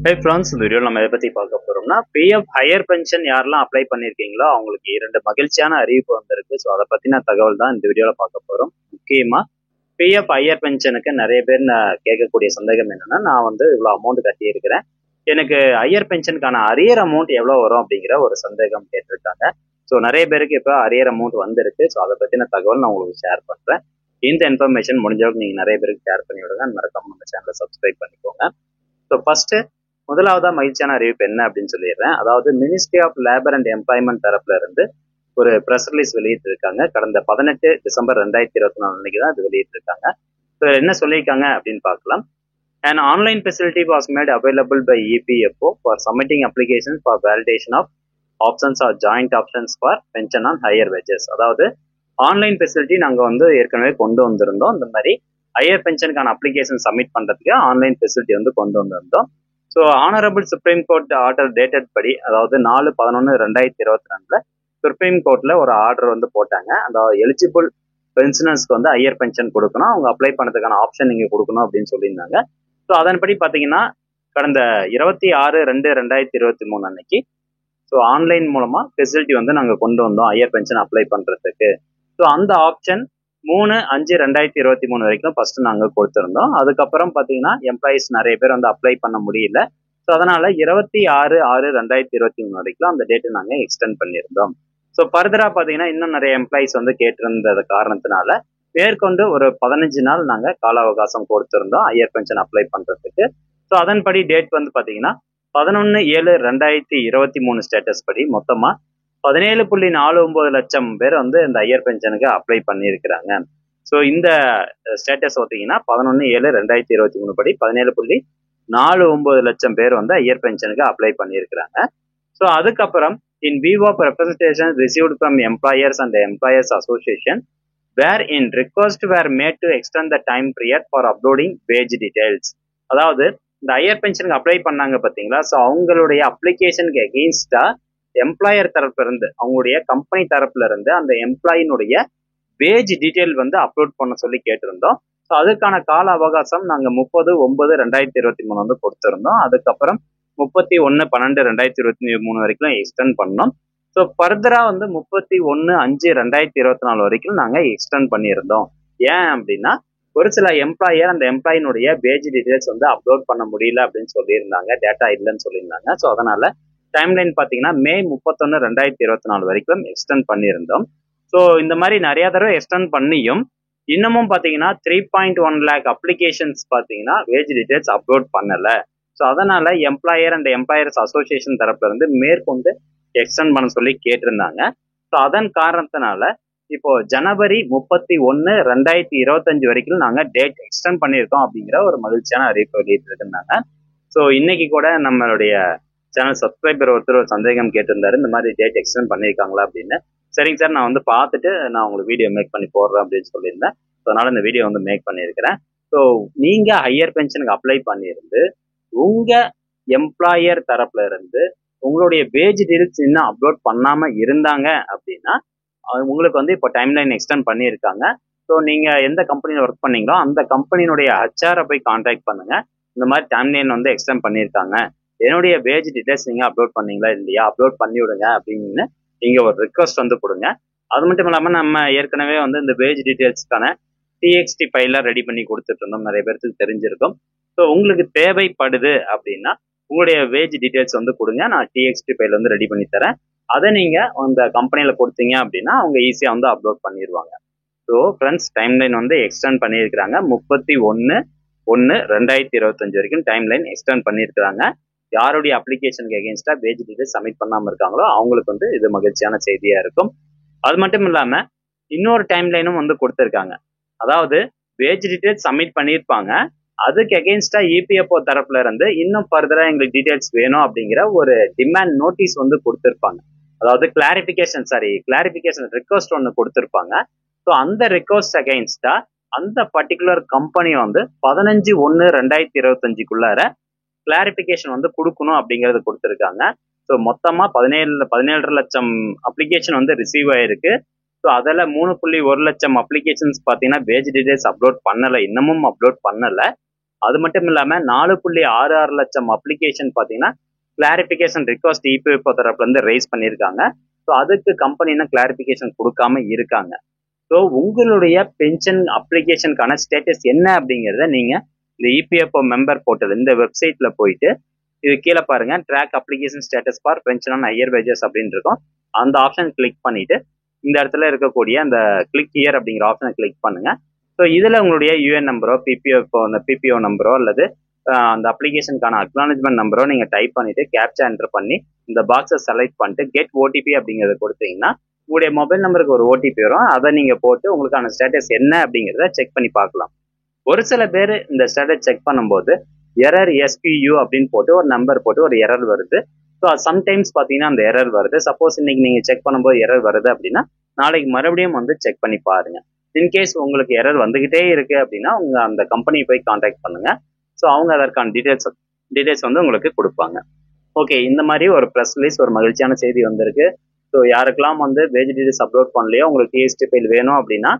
Hi friends, இந்த வீடியோவில் நம்ம எதை பற்றி பார்க்க போகிறோம்னா, பிஎஃப் ஹையர் பென்ஷன் யாரெல்லாம் அப்ளை பண்ணியிருக்கீங்களோ அவங்களுக்கு 2 மகிழ்ச்சியான அறிவிப்பு வந்திருக்கு. ஸோ அதை பற்றின தகவல் தான் இந்த வீடியோவில் பார்க்க போகிறோம். முக்கியமாக பிஎஃப் ஹையர் பென்ஷனுக்கு நிறைய பேர் நான் கேட்கக்கூடிய சந்தேகம் என்னன்னா, நான் வந்து இவ்வளோ அமௌண்ட் கட்டியிருக்கிறேன், எனக்கு ஹையர் பென்ஷனுக்கான அரியர் அமௌண்ட் எவ்வளோ வரும் அப்படிங்கிற ஒரு சந்தேகம் கேட்டிருக்காங்க. ஸோ நிறைய பேருக்கு இப்போ அரியர் அமௌண்ட் வந்திருக்கு. ஸோ அதை பற்றின தகவல் நான் உங்களுக்கு ஷேர் பண்ணுறேன். இந்த இன்ஃபர்மேஷன் முடிஞ்சளவுக்கு நீங்கள் நிறைய பேருக்கு ஷேர் பண்ணி விடுங்க. மறக்காம நம்ம சேனலை சப்ஸ்கிரைப் பண்ணிக்கோங்க. ஸோ ஃபர்ஸ்ட் முதலாவதா மகிழ்ச்சியான அறிவிப்பு என்ன அப்படின்னு சொல்லிடுறேன். அதாவது ministry of labour and employment தரப்புல இருந்து ஒரு ப்ரெஸ் ரிலீஸ் வெளியிட்டு இருக்காங்க. கடந்த 18 டிசம்பர் 2024 அன்னைக்கு தான் இது வெளியிட்டு இருக்காங்க. ஸோ என்ன சொல்லியிருக்காங்க அப்படின்னு பார்க்கலாம். An online facility was made available by EPFO for submitting applications for validation of options or joint options for pension on higher wages. அதாவது ஆன்லைன் ஃபெசிலிட்டி நாங்கள் வந்து ஏற்கனவே கொண்டு வந்திருந்தோம். இந்த மாதிரி ஹையர் பென்ஷனுக்கான அப்ளிகேஷன் சப்மிட் பண்ணுறதுக்கு ஆன்லைன் ஃபெசிலிட்டி வந்து கொண்டு வந்திருந்தோம். So honourable supreme court order dated படி, அதாவது 4/11/2022 சுப்ரீம் கோர்ட்ல ஒரு ஆர்டர் வந்து போட்டாங்க. அந்த எலிஜிபிள் பென்ஷனர்ஸ்க்கு வந்து ஹையர் பென்ஷன் கொடுக்கணும், அவங்க அப்ளை பண்ணுறதுக்கான ஆப்ஷன் நீங்கள் கொடுக்கணும் அப்படின்னு சொல்லியிருந்தாங்க. ஸோ அதன்படி பார்த்தீங்கன்னா கடந்த 26/2/2023 அன்னைக்கு ஸோ ஆன்லைன் மூலமாக ஃபெசிலிட்டி வந்து நாங்கள் கொண்டு வந்தோம் ஹையர் பென்ஷன் அப்ளை பண்ணுறதுக்கு. ஸோ அந்த ஆப்ஷன் 3/5/2023 வரைக்கும் ஃபர்ஸ்ட் நாங்கள் கொடுத்துருந்தோம். அதுக்கப்புறம் பார்த்தீங்கன்னா எம்ப்ளாயிஸ் நிறைய பேர் வந்து அப்ளை பண்ண முடியல. ஸோ அதனால 26/6/2023 வரைக்கும் அந்த டேட்டை நாங்கள் எக்ஸ்டெண்ட் பண்ணியிருந்தோம். ஸோ ஃபர்தராக பார்த்தீங்கன்னா இன்னும் நிறைய எம்ப்ளாயிஸ் வந்து கேட்டிருந்தது காரணத்தினால மேற்கொண்டு ஒரு 15 நாள் நாங்கள் கால அவகாசம் கொடுத்துருந்தோம் ஹையர் பென்ஷன் அப்ளை பண்ணுறதுக்கு. ஸோ அதன்படி டேட் வந்து பார்த்தீங்கன்னா 11/7/2023 ஸ்டேட்டஸ் படி மொத்தமாக 17.49 லட்சம் பேர் வந்து இந்த ஹையர் பென்ஷனுக்கு அப்ளை பண்ணியிருக்கிறாங்க. ஸோ இந்த ஸ்டேட்டஸ் பார்த்தீங்கன்னா 11/7/2023 படி 17.49 லட்சம் பேர் வந்து ஹையர் பென்ஷனுக்கு அப்ளை பண்ணியிருக்கிறாங்க. ஸோ அதுக்கப்புறம் in view of representation received from employers and employers association were in request were made to extend the time period for uploading wage details. அதாவது இந்த ஹையர் பென்ஷனுக்கு அப்ளை பண்ணாங்க பார்த்தீங்களா, ஸோ அவங்களுடைய அப்ளிகேஷனுக்கு எகெயின்ஸ்டா எம்ப்ளாயர் தரப்புல இருந்து, அவங்களுடைய கம்பெனி தரப்புல இருந்து அந்த எம்ப்ளாயினுடைய வேஜ் டீட்டெயில் வந்து அப்லோட் பண்ண சொல்லி கேட்டிருந்தோம். ஸோ அதுக்கான கால அவகாசம் நாங்கள் 30/9/2023 வந்து கொடுத்துருந்தோம். அதுக்கப்புறம் 31/12/2023 வரைக்கும் எக்ஸ்டெண்ட் பண்ணோம். ஸோ ஃபர்தரா வந்து 31/5/2024 வரைக்கும் நாங்கள் எக்ஸ்டெண்ட் பண்ணியிருந்தோம். ஏன் அப்படின்னா ஒரு சில எம்ப்ளாயர் அந்த எம்ப்ளாயினுடைய வேஜ் டீடைல்ஸ் வந்து அப்லோட் பண்ண முடியல அப்படின்னு சொல்லியிருந்தாங்க, டேட்டா இல்லைன்னு சொல்லியிருந்தாங்க. ஸோ அதனால டைம்லைன் பார்த்தீங்கன்னா May 31/2024 வரைக்கும் எக்ஸ்டெண்ட் பண்ணியிருந்தோம். ஸோ இந்த மாதிரி நிறைய தடவை எக்ஸ்டெண்ட் பண்ணியும் இன்னமும் பார்த்தீங்கன்னா 3.1 lakh அப்ளிகேஷன்ஸ் பார்த்தீங்கன்னா வேஜ் டீடைல்ஸ் அப்லோட் பண்ணலை. ஸோ அதனால எம்ப்ளாயர் அண்ட் எம்ப்ளாயர்ஸ் அசோசியேஷன் தரப்புல இருந்து மேற்கொண்டு எக்ஸ்டெண்ட் பண்ண சொல்லி கேட்டிருந்தாங்க. ஸோ அதன் காரணத்தினால இப்போ ஜனவரி 31/2025 வரைக்கும் நாங்கள் டேட் எக்ஸ்டெண்ட் பண்ணியிருக்கோம் அப்படிங்கிற ஒரு மகிழ்ச்சியான அறிவிப்பு வெளியிட்டு இருந்தாங்க. ஸோ இன்னைக்கு கூட நம்மளுடைய சேனல் சப்ஸ்கிரைபர் ஒருத்தர் ஒரு சந்தேகம் கேட்டிருந்தாரு, இந்த மாதிரி டேட் எக்ஸ்டெண்ட் பண்ணியிருக்காங்களா அப்படின்னு. சரிங்க சார், நான் வந்து பார்த்துட்டு நான் உங்களுக்கு வீடியோ மேக் பண்ணி போடுறேன் அப்படின்னு சொல்லியிருந்தேன். ஸோ அதனால இந்த வீடியோ வந்து மேக் பண்ணியிருக்கிறேன். ஸோ நீங்கள் ஹையர் பென்ஷனுக்கு அப்ளை பண்ணியிருந்து உங்கள் எம்ப்ளாயர் தரப்புல இருந்து உங்களுடைய வேஜ் டீடைல்ஸ் இன்னும் அப்லோட் பண்ணாமல் இருந்தாங்க அப்படின்னா உங்களுக்கு வந்து இப்போ டைம்லைன் எக்ஸ்டெண்ட் பண்ணியிருக்காங்க. ஸோ நீங்கள் எந்த கம்பெனியில் ஒர்க் பண்ணீங்களோ அந்த கம்பெனியினுடைய ஹெச்ஆரை போய் கான்டாக்ட் பண்ணுங்கள். இந்த மாதிரி டைம்லைன் வந்து எக்ஸ்டெண்ட் பண்ணியிருக்காங்க, என்னுடைய வேஜ் டீடைல்ஸ் நீங்கள் அப்லோட் பண்ணீங்களா இல்லையா, அப்லோட் பண்ணி விடுங்க அப்படின்னு நீங்கள் ஒரு ரிக்வஸ்ட் வந்து கொடுங்க. அது மட்டும் இல்லாமல் நம்ம ஏற்கனவே வந்து இந்த வேஜ் டீடைல்ஸ்க்கான TXT ஃபைலாக ரெடி பண்ணி கொடுத்துட்டு இருந்தோம், நிறைய பேருக்கு தெரிஞ்சிருக்கும். ஸோ உங்களுக்கு தேவைப்படுது அப்படின்னா உங்களுடைய வேஜ் டீடைல்ஸ் வந்து கொடுங்க, நான் TXT ஃபைல் வந்து ரெடி பண்ணி தரேன். அதை நீங்கள் அந்த கம்பெனியில் கொடுத்தீங்க அப்படின்னா அவங்க ஈஸியாக வந்து அப்லோட் பண்ணிடுவாங்க. ஸோ ஃப்ரெண்ட்ஸ், டைம்லைன் வந்து எக்ஸ்டெண்ட் பண்ணியிருக்கிறாங்க. 31/1/2025 வரைக்கும் டைம்லைன் எக்ஸ்டெண்ட் பண்ணியிருக்கிறாங்க. யாருடைய அப்ளிகேஷனுக்கு எகெயின்ஸ்டா வேஜ் டீடைல்ஸ் சப்மிட் பண்ணாமல் இருக்காங்களோ அவங்களுக்கு வந்து இது மகிழ்ச்சியான செய்தியாக இருக்கும். அது மட்டும் இல்லாமல் இன்னொரு டைம்லைனும் வந்து கொடுத்துருக்காங்க. அதாவது வேஜ் டீடைல்ஸ் சப்மிட் பண்ணியிருப்பாங்க, அதுக்கு எகெயின்ஸ்டா EPFO தரப்புல இருந்து இன்னும் ஃபர்தரா எங்களுக்கு டீடைல்ஸ் வேணும் அப்படிங்கிற ஒரு டிமாண்ட் நோட்டீஸ் வந்து கொடுத்துருப்பாங்க. அதாவது கிளாரிஃபிகேஷன் ரிக்வஸ்ட் ஒன்று கொடுத்துருப்பாங்க. ஸோ அந்த ரிக்வஸ்ட் அகெயின்ஸ்டா அந்த பர்டிகுலர் கம்பெனி வந்து 15/1/2025 கிளாரிஃபிகேஷன் வந்து கொடுக்கணும் அப்படிங்கிறது கொடுத்துருக்காங்க. ஸோ மொத்தமாக 17 லட்சம் அப்ளிகேஷன் வந்து ரிசீவ் ஆயிருக்கு. ஸோ அதில் 3.1 லட்சம் அப்ளிகேஷன்ஸ் பார்த்தீங்கன்னா வேஜ் டீடைல்ஸ் அப்லோட் பண்ணலை, இன்னமும் அப்லோட் பண்ணலை. அது மட்டும் இல்லாம 4.66 லட்சம் அப்ளிகேஷன் பாத்தீங்கன்னா கிளாரிபிகேஷன் ரிக்வஸ்ட் இபிஎஃப்ஓ தரப்புல இருந்து ரைஸ் பண்ணியிருக்காங்க. ஸோ அதுக்கு கம்பெனி இன்னும் கிளாரிபிகேஷன் கொடுக்காம இருக்காங்க. ஸோ உங்களுடைய பென்ஷன் அப்ளிகேஷனுக்கான ஸ்டேட்டஸ் என்ன அப்படிங்கிறத நீங்க இந்த இபிஎஃப்ஓ மெம்பர் போர்ட்டல் இந்த வெப்சைட்ல போயிட்டு இது கீழே பாருங்க, track application status for pension on higher wages அப்படின்னு இருக்கும். அந்த ஆப்ஷன் கிளிக் பண்ணிட்டு இந்த இடத்துல இருக்கக்கூடிய அந்த கிளிக் ஹியர் அப்படிங்கிற ஆப்ஷனை கிளிக் பண்ணுங்க. ஸோ இதுல உங்களுடைய யூஎன் நம்பரோ பிபிஓ நம்பரோ அல்லது அந்த அப்ளிகேஷனுக்கான அக்னாலஜ்மெண்ட் நம்பரோ நீங்க டைப் பண்ணிட்டு கேப்சா என்டர் பண்ணி இந்த பாக்ஸை செலக்ட் பண்ணிட்டு கெட் ஓடிபி அப்படிங்கிறத கொடுத்தீங்கன்னா உங்களுடைய மொபைல் நம்பருக்கு ஒரு ஓடிபி வரும். அதை நீங்க போட்டு உங்களுக்கான ஸ்டேட்டஸ் என்ன அப்படிங்கிறத செக் பண்ணி பார்க்கலாம். ஒரு சில பேர் இந்த ஸ்டேட்டஸ் செக் பண்ணும்போது எரர் எஸ்கியூ அப்படின்னு போட்டு ஒரு நம்பர் போட்டு ஒரு எரர் வருது. ஸோ சம்டைம்ஸ் பார்த்தீங்கன்னா அந்த எரர் வருது. சப்போஸ் இன்னைக்கு நீங்க செக் பண்ணும்போது எரர் வருது அப்படின்னா நாளைக்கு மறுபடியும் வந்து செக் பண்ணி பாருங்க. இன்கேஸ் உங்களுக்கு எரர் வந்துகிட்டே இருக்கு அப்படின்னா உங்க அந்த கம்பெனியை போய் கான்டாக்ட் பண்ணுங்க. ஸோ அவங்க அதற்கான டீடைல்ஸ் வந்து உங்களுக்கு கொடுப்பாங்க. ஓகே, இந்த மாதிரி ஒரு ப்ரெஸ் ரிலீஸ் ஒரு மகிழ்ச்சியான செய்தி வந்திருக்கு. ஸோ யாருக்கெல்லாம் வந்து வேஜ் டீடைல்ஸ் அப்லோட் பண்ணலையோ உங்களுக்கு டிஎஸ்டி ஃபைல் வேணும் அப்படின்னா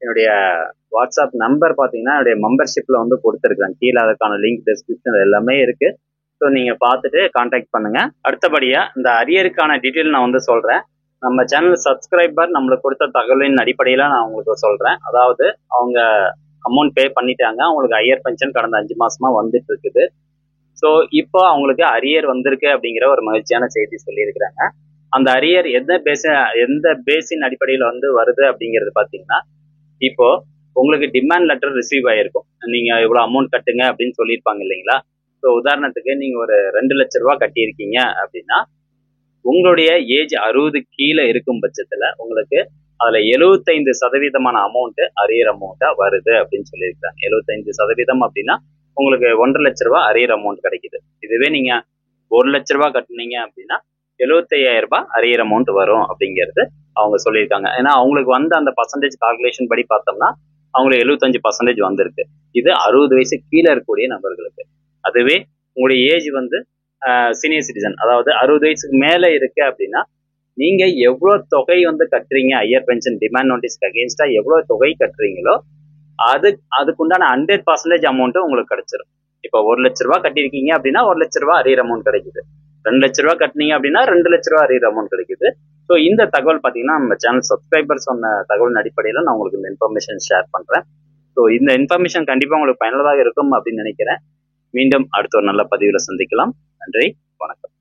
என்னுடைய வாட்ஸ்அப் நம்பர் பார்த்தீங்கன்னா என்னுடைய மெம்பர்ஷிப்ல வந்து கொடுத்துருக்கேன். கீழே அதற்கான லிங்க் டிஸ்கிரிப்ஷன் எல்லாமே இருக்கு. ஸோ நீங்க பார்த்துட்டு கான்டாக்ட் பண்ணுங்க. அடுத்தபடியா இந்த அரியருக்கான டீட்டெயில் நான் வந்து சொல்றேன். நம்ம சேனல் சப்ஸ்கிரைபர் நம்மளுக்கு கொடுத்த தகவலின் அடிப்படையில நான் உங்களுக்கு சொல்றேன். அதாவது அவங்க அமௌண்ட் பே பண்ணிட்டாங்க, அவங்களுக்கு ஹையர் பென்ஷன் கடந்த 5 மாசமா வந்துட்டு இருக்குது. ஸோ இப்போ அவங்களுக்கு அரியர் வந்திருக்கு அப்படிங்கிற ஒரு மகிழ்ச்சியான செய்தி சொல்லியிருக்கிறாங்க. அந்த அரியர் எந்த பேஸின் அடிப்படையில் வந்து வருது அப்படிங்கிறது பார்த்தீங்கன்னா, இப்போ உங்களுக்கு டிமாண்ட் லெட்டர் ரிசீவ் ஆயிருக்கும். நீங்க இவ்வளவு அமௌண்ட் கட்டுங்க அப்படின்னு சொல்லியிருப்பாங்க இல்லைங்களா? ஸோ உதாரணத்துக்கு நீங்க ஒரு 2 லட்ச ரூபா கட்டியிருக்கீங்க அப்படின்னா உங்களுடைய ஏஜ் 60 கீழே இருக்கும் பட்சத்துல உங்களுக்கு அதுல 75% அமௌண்ட் அரியர் அமௌண்டா வருது அப்படின்னு சொல்லியிருக்காங்க. 75% அப்படின்னா உங்களுக்கு 1.5 லட்ச ரூபாய் அரியர் அமௌண்ட் கிடைக்குது. இதுவே நீங்க 1 லட்ச ரூபாய் கட்டினீங்க அப்படின்னா 75,000 ரூபாய் அரியர் அமௌண்ட் வரும் அப்படிங்கிறது அவங்க சொல்லியிருக்காங்க. ஏன்னா அவங்களுக்கு வந்து அந்த பர்சன்டேஜ் கால்குலேஷன் படி பார்த்தோம்னா அவங்களுக்கு 75% வந்திருக்கு. இது 60 வயசு கீழே இருக்கக்கூடிய நபர்களுக்கு. அதுவே உங்களுடைய ஏஜ் வந்து சீனியர் சிட்டிசன், அதாவது 60 வயசுக்கு மேல இருக்கு அப்படின்னா நீங்க எவ்வளவு தொகை வந்து கட்டுறீங்க, ஹையர் பென்ஷன் டிமாண்ட் நோட்டீஸ்க்கு அகேன்ஸ்டா எவ்வளவு தொகை கட்டுறீங்களோ அதுக்குண்டான 100% அமௌண்ட் உங்களுக்கு கிடைச்சிடும். இப்போ 1 லட்ச ரூபாய் கட்டியிருக்கீங்க அப்படின்னா 1 லட்ச ரூபாய் அரியர் அமௌண்ட் கிடைக்குது. 2 லட்ச ரூபாய் கட்டினீங்க அப்படின்னா 2 லட்ச ரூபாய் அரியர் அமௌண்ட் கிடைக்குது. ஸோ இந்த தகவல் பார்த்தீங்கன்னா நம்ம சேனல் சப்ஸ்கிரைபர் சொன்ன தகவலின் அடிப்படையில் நான் உங்களுக்கு இந்த இன்ஃபர்மேஷன் ஷேர் பண்றேன். ஸோ இந்த இன்ஃபர்மேஷன் கண்டிப்பா உங்களுக்கு பயனுள்ளதாக இருக்கும் அப்படின்னு நினைக்கிறேன். மீண்டும் அடுத்த ஒரு நல்ல பதிவுல சந்திக்கலாம். நன்றி, வணக்கம்.